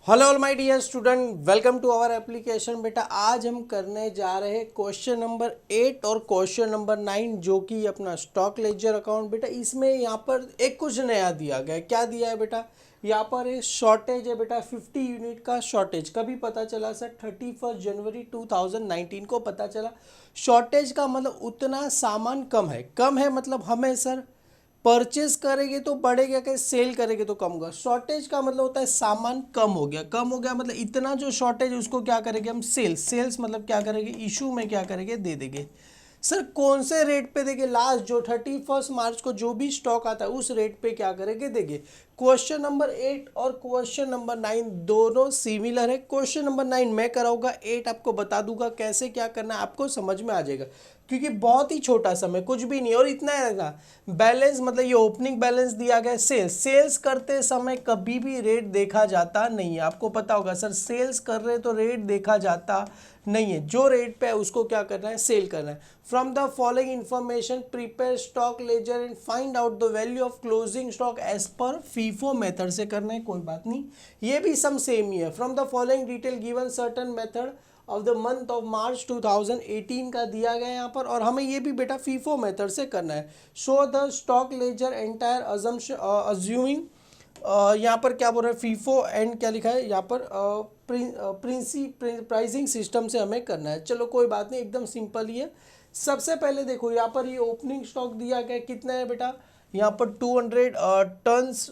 Hello all my dear student, welcome to our application. बेटा आज हम करने जा रहे हैं क्वेश्चन नंबर 8 और क्वेश्चन नंबर 9 जो कि अपना स्टॉक लेजर अकाउंट। बेटा इसमें यहाँ पर एक कुछ नया दिया गया है। क्या दिया है बेटा? यहाँ पर एक शॉर्टेज है बेटा, 50 यूनिट का शॉर्टेज। कभी पता चला सर? 31 जनवरी 2019 को पता चला। शॉर्टेज का मतलब उतना सामान कम है मतलब हमें सर परचेज करेंगे तो बढ़ेगा, क्या सेल करेंगे तो कम होगा। शॉर्टेज का मतलब होता है सामान कम हो गया मतलब इतना जो शॉर्टेज है उसको क्या करेंगे हम? सेल्स मतलब क्या करेंगे? इशू में क्या करेंगे? दे देंगे। सर कौन से रेट पे देंगे? लास्ट जो 31 मार्च को जो भी स्टॉक आता है उस रेट पे क्या करेंगे? देंगे। क्वेश्चन नंबर 8 और क्वेश्चन नंबर 9 दोनों सिमिलर है। क्वेश्चन नंबर 9 मैं कराऊंगा, 8 आपको बता दूंगा कैसे क्या करना है, आपको समझ में आ जाएगा क्योंकि बहुत ही छोटा समय, कुछ भी नहीं और इतना है ना। बैलेंस मतलब ये ओपनिंग बैलेंस दिया गया। सेल्स करते समय कभी भी रेट देखा जाता नहीं है, आपको पता होगा सर। सेल्स कर रहे तो रेट देखा जाता नहीं है, जो रेट पे है उसको क्या करना है? सेल करना है। From the following information prepare stock ledger and find out the value of closing stock as per FIFO method से करना है। कोई बात नहीं, ये भी सम सेम ही है। From the following detail given certain method of the month of March 2018 का दिया गया यहाँ पर, और हमें ये भी बेटा फीफो मेथड से करना है। Show the stock ledger entire assuming, यहाँ पर क्या बोल रहा है? फीफो एंड क्या लिखा है यहाँ पर? प्राइसिंग सिस्टम से हमें करना है। चलो कोई बात नहीं, एकदम सिंपल ही है। सबसे पहले देखो यहाँ पर ये ओपनिंग स्टॉक दिया गया कितना है बेटा? यहाँ पर 200 टन्स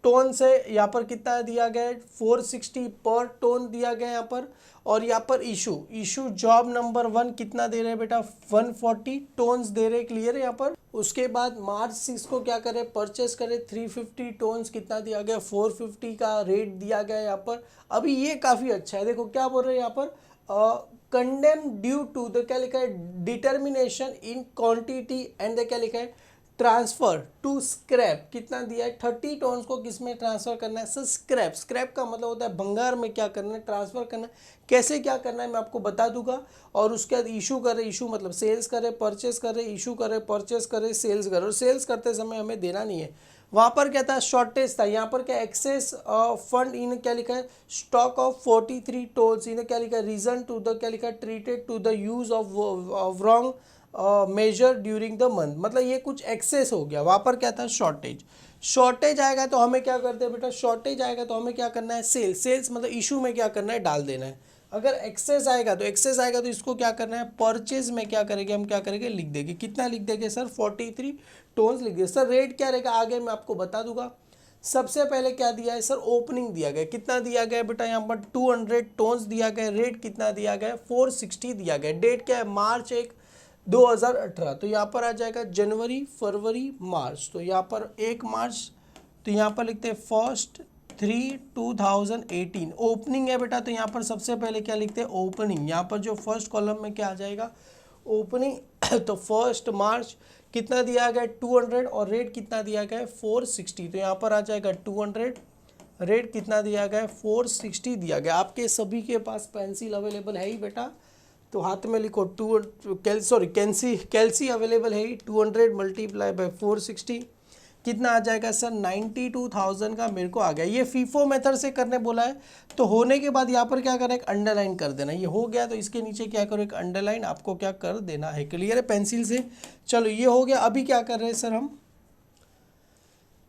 टोन से यहाँ पर कितना दिया गया है? 460 पर टोन दिया गया है यहाँ पर। और यहाँ पर इशू जॉब नंबर 1 कितना दे रहे हैं बेटा? 140 टोन्स दे रहे हैं। क्लियर है यहाँ पर। उसके बाद मार्च 6 को क्या करें? परचेस करें 350 टोन्स। कितना दिया गया? 450 का रेट दिया गया है यहाँ पर। अभी ये काफ़ी अच्छा है, देखो क्या बोल रहे हैं यहाँ पर? कंडेम ड्यू टू द क्या लिखा है? Determination in quantity and the क्या लिखा है? Transfer to scrap. कितना दिया है? 30 टोन्स को किस में ट्रांसफर करना है सर? स्क्रैप का मतलब होता है भंगार में क्या करना है? ट्रांसफर करना है। कैसे क्या करना है मैं आपको बता दूंगा। और उसके बाद इशू करे, इशू मतलब सेल्स करे, परचेस करे, इशू करे, परचेस करे, सेल्स करे। और सेल्स करते समय हमें देना नहीं है। वहाँ पर क्या था? शॉर्टेज था। यहाँ पर क्या? एक्सेस फंड इन क्या लिखा है? Stock of 43 tons. इन्हें क्या लिखा है? रीजन टू द क्या लिखा है? Treated to the use of wrong measure during the month. मतलब ये कुछ एक्सेस हो गया। वहाँ पर क्या था? शॉर्टेज आएगा तो हमें क्या करते हैं बेटा? शॉर्टेज आएगा तो हमें क्या करना है? सेल्स मतलब इशू में क्या करना है? डाल देना है। अगर एक्सेस आएगा तो इसको क्या करना है? परचेज में क्या करेंगे हम? क्या करेंगे? लिख देंगे। कितना लिख देंगे सर? 43 टोन्स लिख दिए। सर रेट क्या रहेगा आगे मैं आपको बता दूंगा। सबसे पहले क्या दिया है सर? ओपनिंग दिया गया। कितना दिया गया बेटा? यहाँ पर 200 टोन्स दिया गया। रेट कितना दिया गया? 460 दिया गया। डेट क्या है? मार्च 1 2018। तो यहाँ पर आ जाएगा जनवरी फरवरी मार्च। तो यहाँ पर 1 मार्च, तो यहाँ पर लिखते हैं 1 3 2018 ओपनिंग है बेटा। तो यहाँ पर सबसे पहले क्या लिखते हैं? ओपनिंग। यहाँ पर जो फर्स्ट कॉलम में क्या आ जाएगा? ओपनिंग। तो 1 मार्च कितना दिया गया? 200 और रेट कितना दिया गया है? 460। तो यहाँ पर आ जाएगा 200, रेट कितना दिया गया है? 460 दिया गया। आपके सभी के पास पेंसिल अवेलेबल है ही बेटा, तो हाथ में लिखो। कैल्सी अवेलेबल है ही। 200 मल्टीप्लाई बाय 460 कितना आ जाएगा सर? 92,000 का मेरे को आ गया। ये फीफो मेथड से करने बोला है। तो होने के बाद यहाँ पर क्या करना है? एक अंडरलाइन कर देना। ये हो गया तो इसके नीचे क्या करो? एक अंडरलाइन आपको क्या कर देना है। क्लियर है पेंसिल से? चलो ये हो गया। अभी क्या कर रहे हैं सर हम?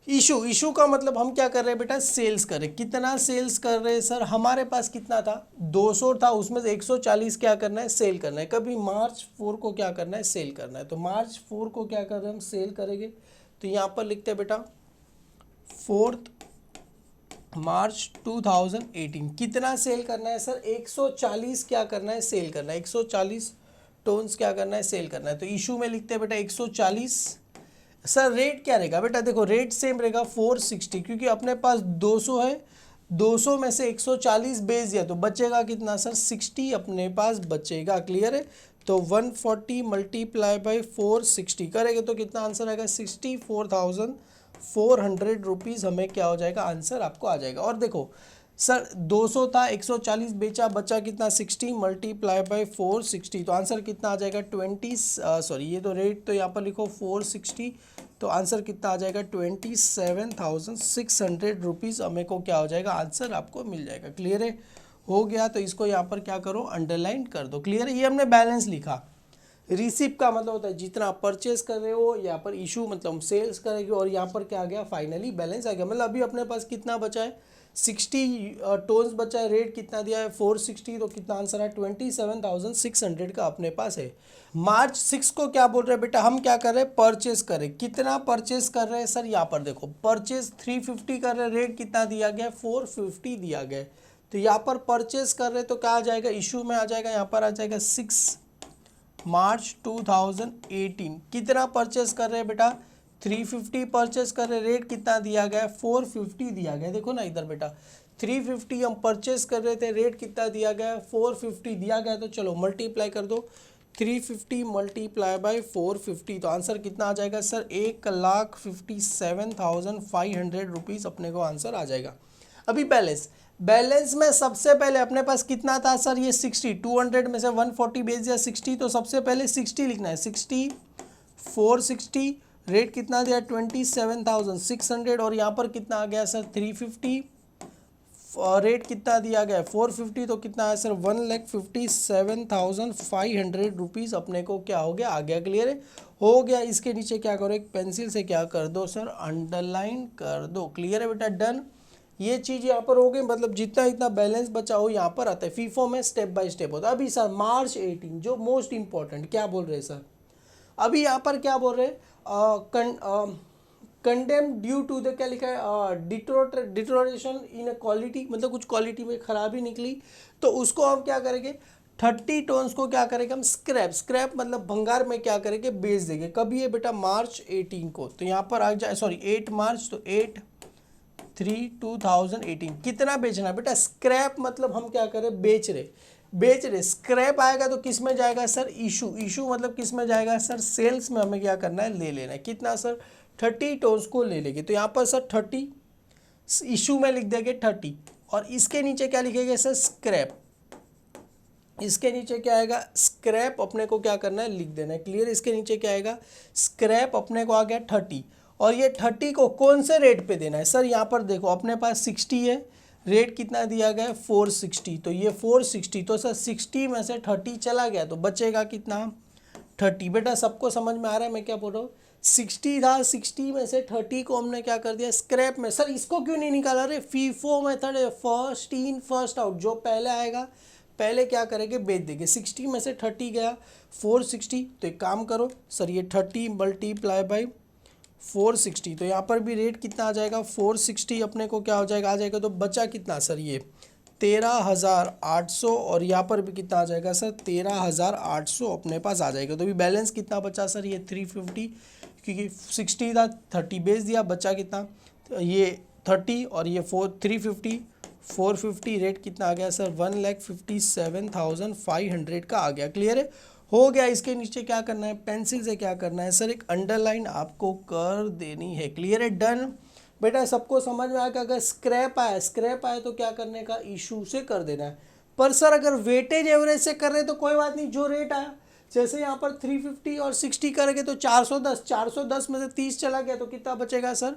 इशू का मतलब हम क्या कर रहे हैं बेटा? सेल्स कर रहे हैं। कितना सेल्स कर रहे हैं सर? हमारे पास कितना था? 200 था, उसमें से 140 क्या करना है? सेल करना है। कभी मार्च 4 को क्या करना है? सेल करना है। तो मार्च 4 को क्या कर रहे हैं हम? सेल करेंगे। तो यहाँ पर लिखते हैं बेटा 4 मार्च 2018। कितना सेल करना है सर? 140 क्या करना है? सेल करना है। 140 टोन्स क्या करना है? सेल करना है। तो इशू में लिखते हैं बेटा 140। सर रेट क्या रहेगा बेटा? देखो रेट सेम रहेगा 460, क्योंकि अपने पास 200 है। 200 में से 140 बेच दिया तो बचेगा कितना सर? 60 अपने पास बचेगा। क्लियर है? तो 140 मल्टीप्लाई बाई 460 करेंगे तो कितना आंसर आएगा? 64,400 रुपीज़ हमें क्या हो जाएगा? आंसर आपको आ जाएगा। और देखो सर 200 था, 140 बेचा, बचा कितना? 60 मल्टीप्लाई बाई 460। तो आंसर कितना आ जाएगा? 20 सॉरी ये तो रेट तो यहाँ पर लिखो 460 तो आंसर कितना आ जाएगा 27,600 रुपीज़ हमें को क्या हो जाएगा, आंसर आपको मिल जाएगा। क्लियर है, हो गया। तो इसको यहाँ पर क्या करो, अंडरलाइन कर दो। क्लियर है, ये हमने बैलेंस लिखा। रिसीप का मतलब होता है जितना आप परचेस कर रहे हो, यहाँ पर इशू मतलब सेल्स करेंगे, और यहाँ पर क्या आ गया, फाइनली बैलेंस आ गया। मतलब अभी अपने पास कितना बचा है, 60 टोन्स बचा है, रेट कितना दिया है 460, तो कितना आंसर है 27,600 का अपने पास है। मार्च 6 को क्या बोल रहे हैं बेटा, हम क्या कर रहे हैं, परचेस करें। कितना परचेस कर रहे हैं सर, यहाँ पर देखो परचेस 350 कर रहे हैं, रेट कितना दिया गया, 450 दिया गया। तो यहाँ पर परचेस कर रहे हैं तो क्या आ जाएगा, इशू में आ जाएगा, यहाँ पर आ जाएगा 6 मार्च 2018। कितना परचेस कर रहे हैं बेटा, 350 परचेस कर रहे हैं, रेट कितना दिया गया है, 450 दिया गया। देखो ना इधर बेटा, 350 हम परचेस कर रहे थे, रेट कितना दिया गया है, 450 दिया गया। तो चलो मल्टीप्लाई कर दो, 350 मल्टीप्लाई बाय 450, तो आंसर कितना आ जाएगा सर, 1,57,500 रुपीज़ अपने को आंसर आ जाएगा। अभी बैलेंस में सबसे पहले अपने पास कितना था सर, ये 60, 200 में से 140 बेच दिया 60, तो सबसे पहले 60 लिखना है, 60 460, रेट कितना दिया 27,600, और यहाँ पर कितना आ गया सर 350, रेट कितना दिया गया है 450, तो कितना है सर 1,57,500 रुपीज़ अपने को क्या हो गया, आ गया। क्लियर है, हो गया। इसके नीचे क्या करो, एक पेंसिल से क्या कर दो सर, अंडरलाइन कर दो। क्लियर है बेटा, डन। ये चीज़ यहाँ पर हो गई, मतलब जितना इतना बैलेंस बचा हो यहाँ पर आता है। फीफो में स्टेप बाय स्टेप होता है। अभी सर मार्च 18 जो मोस्ट इंपॉर्टेंट, क्या बोल रहे हैं सर, अभी यहाँ पर क्या बोल रहे हैं, कंडेम ड्यू टू द, क्या लिखा है, डिटोरेशन इन अ क्वालिटी, मतलब कुछ क्वालिटी में खराबी निकली, तो उसको हम क्या करेंगे, 30 टोन्स को क्या करेंगे हम, स्क्रैप मतलब भंगार में क्या करेंगे, बेच देंगे। कभी है बेटा, मार्च 18 को। तो यहाँ पर आ जाए, सॉरी 8 मार्च, तो 8/3/2018। कितना बेचना है बेटा, स्क्रैप मतलब हम क्या करें, बेच रहे। स्क्रैप आएगा तो किस में जाएगा सर, इशू मतलब किस में जाएगा सर, सेल्स में हमें क्या करना है, ले लेना है। कितना सर, 30 टोन्स को ले लेंगे। तो यहाँ पर सर 30, इशू में लिख देंगे 30, और इसके नीचे क्या लिखेंगे सर, स्क्रैप। इसके नीचे क्या आएगा, स्क्रैप अपने को क्या करना है, लिख देना है। क्लियर, इसके नीचे क्या आएगा, स्क्रैप अपने को आ गया 30, और ये 30 को कौन से रेट पे देना है सर, यहाँ पर देखो अपने पास 60 है, रेट कितना दिया गया है 460, तो ये 460, तो सर 60 में से 30 चला गया, तो बचेगा कितना 30। बेटा सबको समझ में आ रहा है मैं क्या बोल रहा हूँ, 60 था, 60 में से 30 को हमने क्या कर दिया स्क्रैप में। सर इसको क्यों नहीं निकाला, अरे फीफो मेथड है, फर्स्ट इन फर्स्ट आउट, जो पहले आएगा पहले क्या करेंगे, बेच देंगे। 60 में से 30 गया 460, तो एक काम करो सर, ये 30 मल्टीप्लाई बाई 460, तो यहाँ पर भी रेट कितना आ जाएगा 460 अपने को क्या हो जाएगा, आ जाएगा। तो बचा कितना सर, ये 13,800, और यहाँ पर भी कितना आ जाएगा सर 13,800 अपने पास आ जाएगा। तो भी बैलेंस कितना बचा सर, ये 350, क्योंकि 60 था 30 बेच दिया, बचा कितना, ये 30 और ये 350 450, रेट कितना आ गया सर 1,57,500 का आ गया। क्लियर है, हो गया। इसके नीचे क्या करना है, पेंसिल से क्या करना है सर, एक अंडरलाइन आपको कर देनी है। क्लियर है, डन। बेटा सबको समझ में आया कि अगर स्क्रैप आया तो क्या करने का, इशू से कर देना है। पर सर अगर वेटेज एवरेज से कर रहे तो कोई बात नहीं, जो रेट आया, जैसे यहाँ पर 350 और 60 करेंगे तो 410 में से 30 चला गया तो कितना बचेगा सर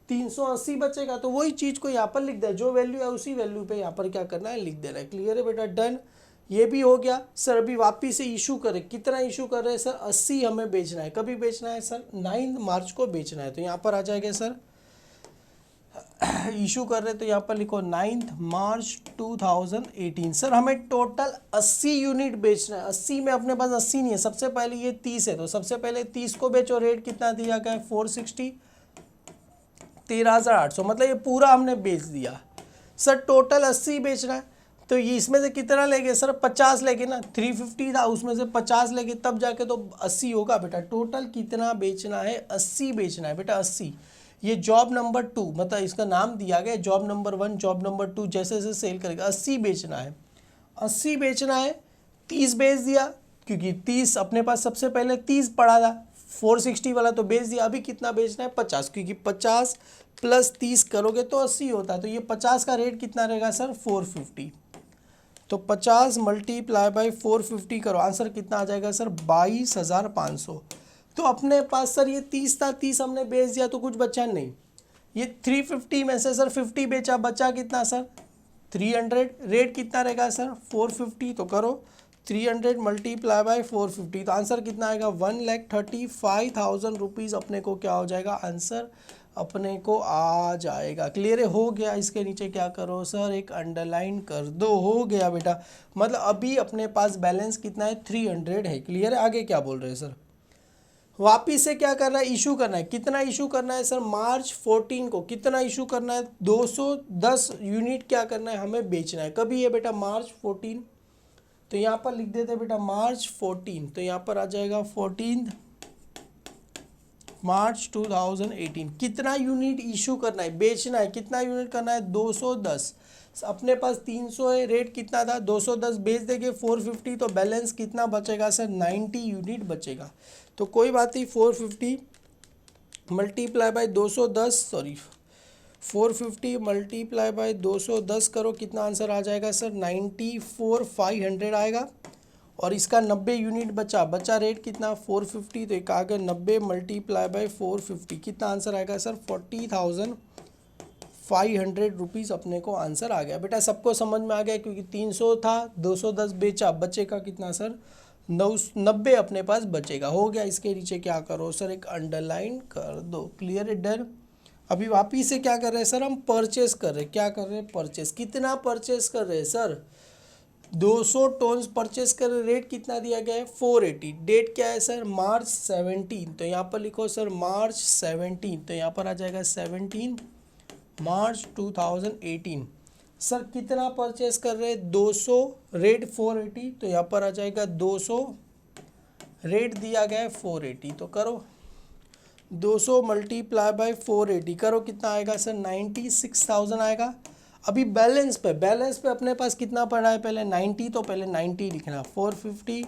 380 बचेगा। तो वही चीज़ को यहाँ पर लिख दे, जो वैल्यू है उसी वैल्यू पे यहाँ पर क्या करना है, लिख देना है। क्लियर है बेटा, डन। ये भी हो गया सर। अभी वापिस से इशू करें, कितना इशू कर रहे हैं सर 80 हमें बेचना है। कभी बेचना है सर 9 मार्च को बेचना है। तो यहाँ पर आ जाएगा सर इशू कर रहे तो यहाँ पर लिखो 9 मार्च 2018। सर हमें टोटल 80 यूनिट बेचना है। 80 में अपने पास 80 नहीं है, सबसे पहले ये 30 है, तो सबसे पहले 30 को बेचो। रेट कितना दिया गया है 460, 13,800, मतलब ये पूरा हमने बेच दिया। सर टोटल 80 बेचना है, तो ये इसमें से कितना लेंगे सर 50 लेंगे ना, 350 था उसमें से 50 लेंगे तब जाके तो 80 होगा बेटा। टोटल कितना बेचना है, 80 बेचना है बेटा, 80। ये जॉब नंबर 2, मतलब इसका नाम दिया गया जॉब नंबर 1, जॉब नंबर 2, जैसे जैसे सेल करेगा 80 बेचना है। 80 बेचना है, 30 बेच दिया, क्योंकि 30 अपने पास सबसे पहले 30 पड़ा था, 460 वाला तो बेच दिया। अभी कितना बेचना है 50, क्योंकि 50 प्लस 30 करोगे तो 80 होता है। तो ये 50 का रेट कितना रहेगा सर 450, तो 50 मल्टीप्लाई बाई 450 करो, आंसर कितना आ जाएगा सर 22,500। तो अपने पास सर ये 30 था, 30 हमने बेच दिया तो कुछ बचा नहीं। ये 350 में से सर 50 बेचा, बचा कितना सर 300। रेट कितना रहेगा सर 450, तो करो 300 मल्टीप्लाई बाय 450, तो आंसर कितना आएगा 1,35,000 रुपीज़ अपने को क्या हो जाएगा, आंसर अपने को आ जाएगा। क्लियर है, हो गया। इसके नीचे क्या करो सर, एक अंडरलाइन कर दो, हो गया बेटा। मतलब अभी अपने पास बैलेंस कितना है 300 है। क्लियर है, आगे क्या बोल रहे हैं सर, वापिस से क्या करना है, इशू करना है। कितना इशू करना है सर, मार्च 14 को कितना इशू करना है, 210 यूनिट क्या करना है, हमें बेचना है। कभी है बेटा, मार्च 14, तो यहाँ पर लिख देते हैं बेटा मार्च 14, तो यहाँ पर आ जाएगा 14 मार्च 2018। कितना यूनिट इशू करना है, बेचना है, कितना यूनिट करना है 210। अपने पास 300 है, रेट कितना था 210, बेच देंगे 450, तो बैलेंस कितना बचेगा सर 90 यूनिट बचेगा। तो कोई बात नहीं, 450 multiply by 210, sorry 450 multiply by 210 करो, कितना आंसर आ जाएगा सर 94,500 आएगा। और इसका 90 यूनिट बचा रेट कितना 450, तो एक आ गया 90 मल्टीप्लाई बाय 450, कितना आंसर आएगा सर 40,500 रुपीज़ अपने को आंसर आ गया। बेटा सबको समझ में आ गया, क्योंकि 300 था 210 बेचा, बचेगा कितना सर 90 अपने पास बचेगा। हो गया। इसके नीचे क्या करो सर, एक अंडरलाइन कर दो। क्लियर है, डन। अभी वापिस से क्या कर रहे हैं सर, हम परचेस कर रहे हैं। क्या कर रहे हैं, परचेस। कितना परचेस कर रहे हैं सर, 200 टोन्स परचेस कर रहे। रेट कितना दिया गया है 480। डेट क्या है सर मार्च 17, तो यहाँ पर लिखो सर मार्च 17, तो यहाँ पर आ जाएगा 17 मार्च 2018। सर कितना परचेस कर रहे हैं 200, रेट 480, तो यहाँ पर आ जाएगा 200, रेट दिया गया है 480, तो करो 200 मल्टीप्लाई बाय 480 करो, कितना आएगा सर 96,000 आएगा। अभी बैलेंस पे अपने पास कितना पड़ा है, पहले 90, तो पहले 90 लिखना, 450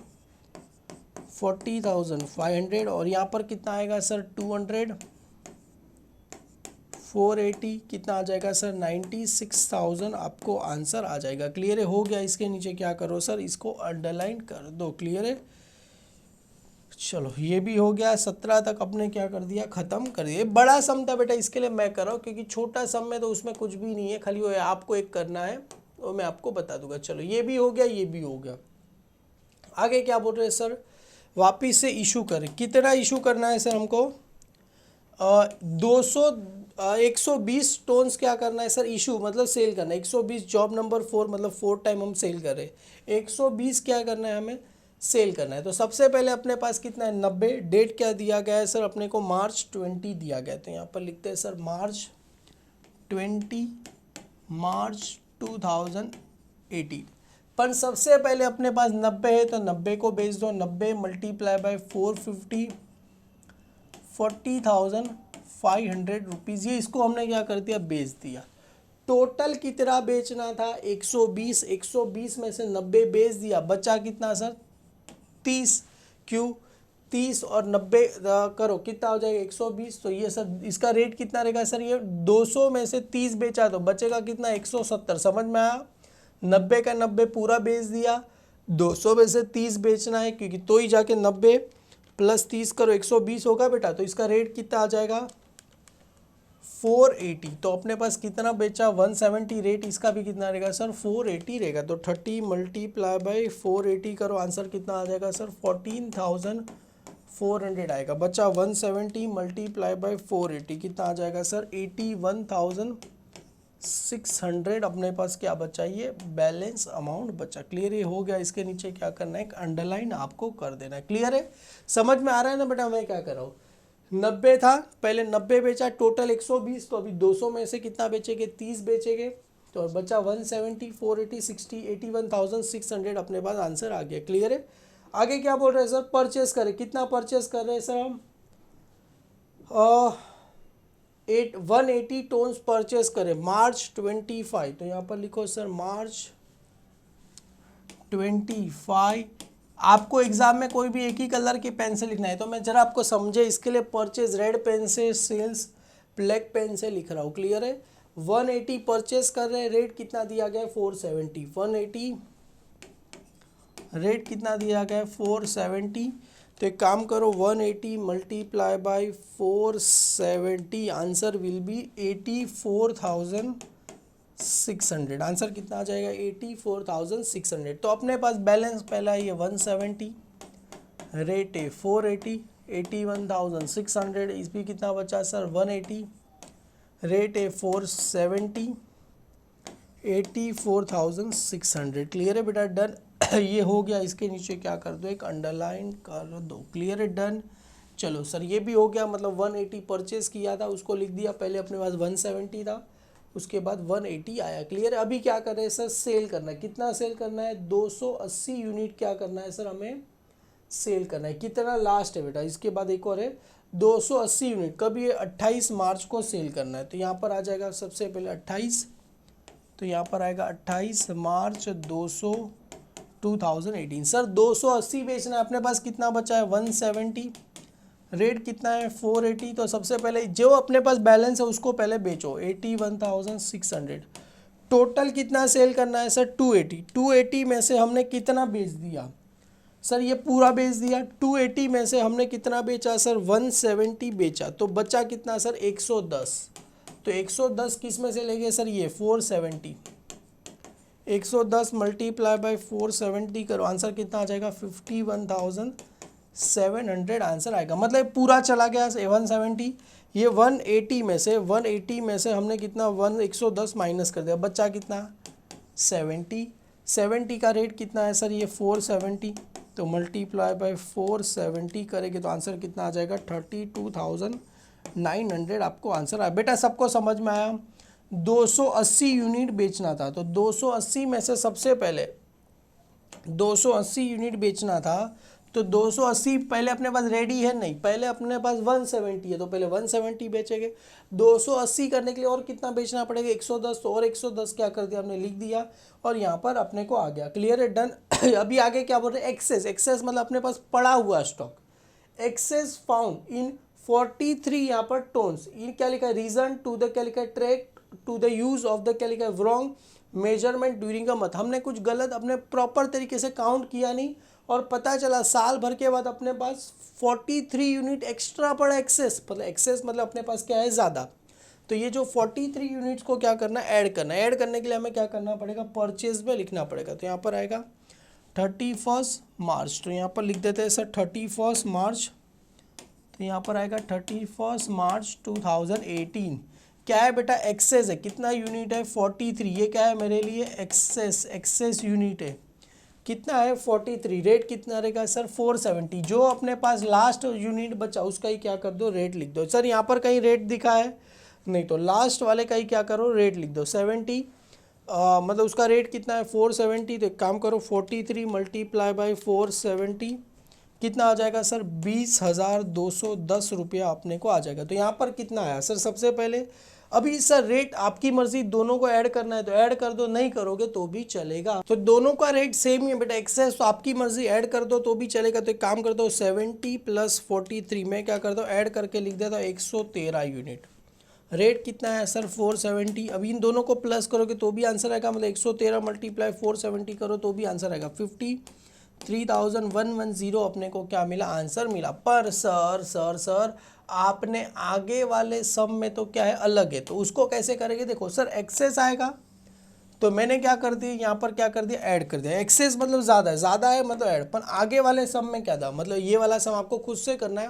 40,500, और यहाँ पर कितना आएगा सर 200 480, कितना आ जाएगा सर 96,000 आपको आंसर आ जाएगा। क्लियर है, हो गया। इसके नीचे क्या करो सर, इसको अंडरलाइन कर दो। क्लियर है, चलो ये भी हो गया। 17 तक अपने क्या कर दिया, खत्म कर दिया। बड़ा सम था बेटा, इसके लिए मैं कर रहा हूँ, क्योंकि छोटा सम में तो उसमें कुछ भी नहीं है, खाली वो आपको एक करना है, वो मैं आपको बता दूंगा। चलो ये भी हो गया, ये भी हो गया। आगे क्या बोल रहे हैं सर, वापिस से इशू करें। कितना इशू करना है सर हमको, 120 टोन्स क्या करना है सर, इशू मतलब सेल करना है। 120 जॉब नंबर 4, मतलब 4 टाइम हम सेल कर रहे हैं। 120 क्या करना है, हमें सेल करना है। तो सबसे पहले अपने पास कितना है 90। डेट क्या दिया गया है सर, अपने को मार्च 20 दिया गया है, तो यहाँ पर लिखते हैं सर मार्च 20 मार्च 2018। पर सबसे पहले अपने पास 90 है, तो 90 को बेच दो, 90 मल्टीप्लाई बाय 450, 40,500 रुपीज़। ये इसको हमने क्या कर दिया, बेच दिया। टोटल कितना बेचना था 120, 120 में से 90 बेच दिया, बचा कितना सर 30। क्यों 30 और 90 करो, कितना हो जाएगा 120। तो ये सर इसका रेट कितना रहेगा सर, ये 200 में से 30 बेचा, तो बचेगा कितना 170। समझ में आया, 90 का 90 पूरा बेच दिया, 200 में से 30 बेचना है, क्योंकि तो ही जाके 90 प्लस 30 करो 120 होगा बेटा। तो इसका रेट कितना आ जाएगा 480। तो अपने पास कितना बेचा 170, रेट इसका भी कितना रहेगा सर 480 रहेगा। तो 30 मल्टीप्लाई बाय 480 करो, आंसर कितना आ जाएगा सर 14,400 आएगा। बचा 170 मल्टीप्लाई बाय 480, कितना आ जाएगा सर 81,600 अपने पास क्या बचा, ये बैलेंस अमाउंट बचा। क्लियर है, हो गया। इसके नीचे क्या करना है, एक अंडरलाइन आपको कर देना है। क्लियर है, समझ में आ रहा है ना बेटा, मैं क्या कर रहा हूँ। 90 था, पहले 90 बेचा, टोटल 120, तो अभी 200 में से कितना बेचेंगे 30 बेचेंगे, तो बचा 170 480 60 81,600 अपने पास आंसर आ गया। क्लियर है, आगे क्या बोल रहे हैं सर, परचेस करें। कितना परचेस कर रहे हैं सर हम, 180 टोन्स परचेस करें मार्च 25। तो यहाँ पर लिखो सर मार्च 25। आपको एग्जाम में कोई भी एक ही कलर की पेन से लिखना है, तो मैं जरा आपको समझे इसके लिए परचेज रेड पेन से, सेल्स ब्लैक पेन से लिख रहा हूँ। क्लियर है, 180 परचेस कर रहे हैं, रेट कितना दिया गया है 470। 180 रेट कितना दिया गया है 470, तो एक काम करो 180 multiply by 470, answer will be 84,600। Answer कितना आ जाएगा 84,600। तो अपने पास बैलेंस पहला ये 170, रेट है 480, 81,600। इस भी कितना बचा सर 180, रेट है 470, 84,600। क्लियर है बेटा, डन। ये हो गया। इसके नीचे क्या कर दो, एक अंडरलाइन कर दो। क्लियर है, डन। चलो सर ये भी हो गया, मतलब 180 परचेज किया था उसको लिख दिया, पहले अपने पास 170 था, उसके बाद 180 आया। क्लियर है। अभी क्या कर रहे हैं सर, सेल करना है। कितना सेल करना है, 280 यूनिट क्या करना है सर, हमें सेल करना है। कितना लास्ट है बेटा, इसके बाद एक और है 280 यूनिट। कब, ये 28 मार्च को सेल करना है। तो यहाँ पर आ जाएगा सबसे पहले 28, तो यहाँ पर आएगा 28 मार्च 2018। सर 280 बेचना है, अपने पास कितना बचा है 170, रेट कितना है 480। तो सबसे पहले जो अपने पास बैलेंस है उसको पहले बेचो, 81,600। टोटल कितना सेल करना है सर 280। 280 में से हमने कितना बेच दिया सर, ये पूरा बेच दिया। 280 में से हमने कितना बेचा सर, 170 बेचा, तो बचा कितना सर 110। तो 110 किस में से लेंगे सर, ये 470। 110 मल्टीप्लाई बाई 470 करो, आंसर कितना आ जाएगा 51,700 आंसर आएगा। मतलब पूरा चला गया 170। ये 180 में से, 180 में से हमने कितना 110 माइनस कर दिया, बच्चा कितना 70। 70 का रेट कितना है सर, ये 470। तो मल्टीप्लाई बाई 470 करेंगे तो आंसर कितना आ जाएगा 32,900 आपको आंसर आया। बेटा सबको समझ में आया। 280 यूनिट बेचना था, तो 280 में से सबसे पहले 280 यूनिट बेचना था, तो 280 पहले अपने पास रेडी है नहीं, पहले अपने पास 170 है, तो पहले 170 बेचेंगे। 280 करने के लिए और कितना बेचना पड़ेगा 110, तो और 110 क्या कर दिया हमने लिख दिया, और यहाँ पर अपने को आ गया। क्लियर है, डन। अभी आगे क्या बोल रहे हैं, एक्सेस। एक्सेस मतलब अपने पास पड़ा हुआ स्टॉक। एक्सेस फाउंड इन 43 यहाँ पर टोन्स। इन क्या लिखा है, रीजन टू द क्या लिखा है, track to the use of the क्या लिखा है, wrong measurement during a month. हमने कुछ गलत, अपने प्रॉपर तरीके से काउंट किया नहीं, और पता चला साल भर के बाद अपने पास 43 यूनिट एक्स्ट्रा पड़ा एक्सेस। मतलब एक्सेस मतलब अपने पास क्या है, ज़्यादा। तो ये जो 43 यूनिट्स को क्या करना है, ऐड करना है। ऐड करने के लिए हमें क्या करना पड़ेगा, परचेज में लिखना पड़ेगा। तो यहाँ पर आएगा 31 मार्च, तो यहाँ पर लिख देते हैं सर 31 मार्च। तो यहाँ पर आएगा 31 मार्च 2018। क्या है बेटा, एक्सेस है। कितना यूनिट है 43। ये क्या है मेरे लिए, एक्सेस। एक्सेस यूनिट है, कितना है 43। रेट कितना रहेगा सर 470। जो अपने पास लास्ट यूनिट बचा उसका ही क्या कर दो, रेट लिख दो। सर यहाँ पर कहीं रेट दिखा है नहीं, तो लास्ट वाले का ही क्या करो, रेट लिख दो 70। मतलब उसका रेट कितना है 470। तो एक काम करो 43 मल्टीप्लाई बाई 470 कितना आ जाएगा सर, 20,210 रुपया अपने को आ जाएगा। तो यहाँ पर कितना आया सर, सबसे पहले अभी सर रेट आपकी मर्जी, दोनों को ऐड करना है तो ऐड कर दो, नहीं करोगे तो भी चलेगा। तो दोनों का रेट सेम ही है बेटा, एक्सेस। तो आपकी मर्जी, ऐड कर दो तो भी चलेगा। तो एक काम कर दो 70 प्लस 43 में क्या कर दो, ऐड करके लिख देता हूँ 113 यूनिट। रेट कितना है सर 470। अभी इन दोनों को प्लस करोगे तो भी आंसर आएगा, मतलब 113 मल्टीप्लाई 470 करो तो भी आंसर आएगा 53,110 अपने को क्या मिला, आंसर मिला। पर सर आपने आगे वाले सम में तो क्या है, अलग है, तो उसको कैसे करेंगे। देखो सर एक्सेस आएगा, तो मैंने क्या कर दिया यहाँ पर, क्या कर दिया, ऐड कर दिया। एक्सेस मतलब ज़्यादा है मतलब ऐड। पर आगे वाले सम में क्या था, मतलब ये वाला सम आपको खुद से करना है।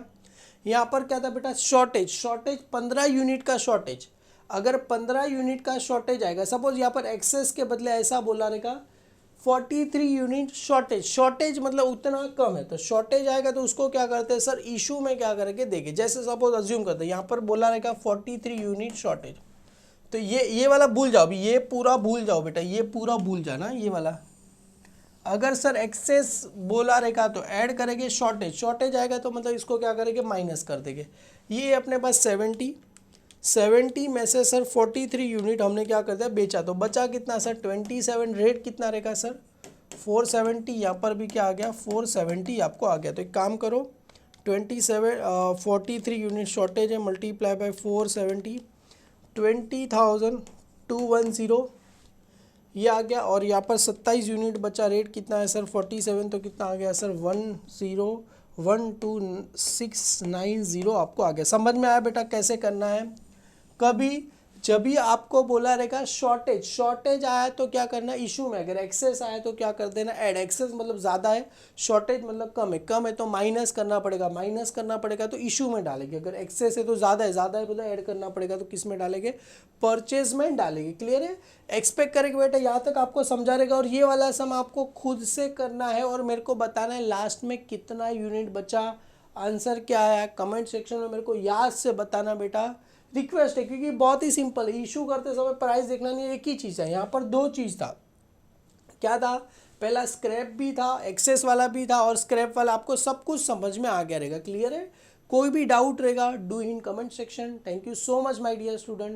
यहाँ पर क्या था बेटा, शॉर्टेज 15 यूनिट का शॉर्टेज। अगर 15 यूनिट का शॉर्टेज आएगा, सपोज यहाँ पर एक्सेस के बदले ऐसा बोला रहेगा 43 यूनिट शॉर्टेज मतलब उतना कम है, तो शॉर्टेज आएगा तो उसको क्या करते हैं सर, इशू में क्या करेंगे देंगे। जैसे सपोज अज्यूम करते हैं यहाँ पर बोला रहेगा 43 यूनिट शॉर्टेज, तो ये वाला भूल जाओ। अभी ये पूरा भूल जाओ बेटा, ये पूरा भूल जाना ये वाला। अगर सर एक्सेस बोला रहेगा तो ऐड करेंगे, शॉर्टेज आएगा तो मतलब इसको क्या करेंगे, माइनस कर देंगे। ये अपने पास 70 में से सर 43 यूनिट हमने क्या कर दिया, बेचा, तो बचा कितना सर 27। रेट कितना रहेगा सर 470। यहाँ पर भी क्या आ गया 470 आपको आ गया। तो एक काम करो 43 यूनिट शॉर्टेज है, मल्टीप्लाई बाय 470, 20,210 ये आ गया। और यहाँ पर 27 यूनिट बचा, रेट कितना है सर 47, तो कितना आ गया सर 12690 आपको आ गया। समझ में आया बेटा कैसे करना है। कभी जब भी आपको बोला रहेगा शॉर्टेज आया तो क्या करना है, इशू में अगर एक्सेस आया तो क्या कर देना, ऐड। एक्सेस मतलब ज़्यादा है, शॉर्टेज मतलब कम है तो माइनस करना पड़ेगा तो इशू में डालेंगे। अगर एक्सेस है तो ज़्यादा है तो ऐड करना पड़ेगा, तो किस में डालेंगे, परचेज में डालेंगे। क्लियर है, एक्सपेक्ट करेंगे बेटा। यहाँ तक आपको समझा रहेगा और ये वाला सम आपको खुद से करना है और मेरे को बताना है लास्ट में कितना यूनिट बचा, आंसर क्या है, कमेंट सेक्शन में मेरे को याद से बताना बेटा, रिक्वेस्ट है। क्योंकि बहुत ही सिंपल है, इशू करते समय प्राइस देखना नहीं है, एक ही चीज़ है। यहाँ पर दो चीज़ था, क्या था, पहला स्क्रैप भी था, एक्सेस वाला भी था, और स्क्रैप वाला आपको सब कुछ समझ में आ गया रहेगा। क्लियर है, कोई भी डाउट रहेगा do in comment section. Thank you so much my dear student.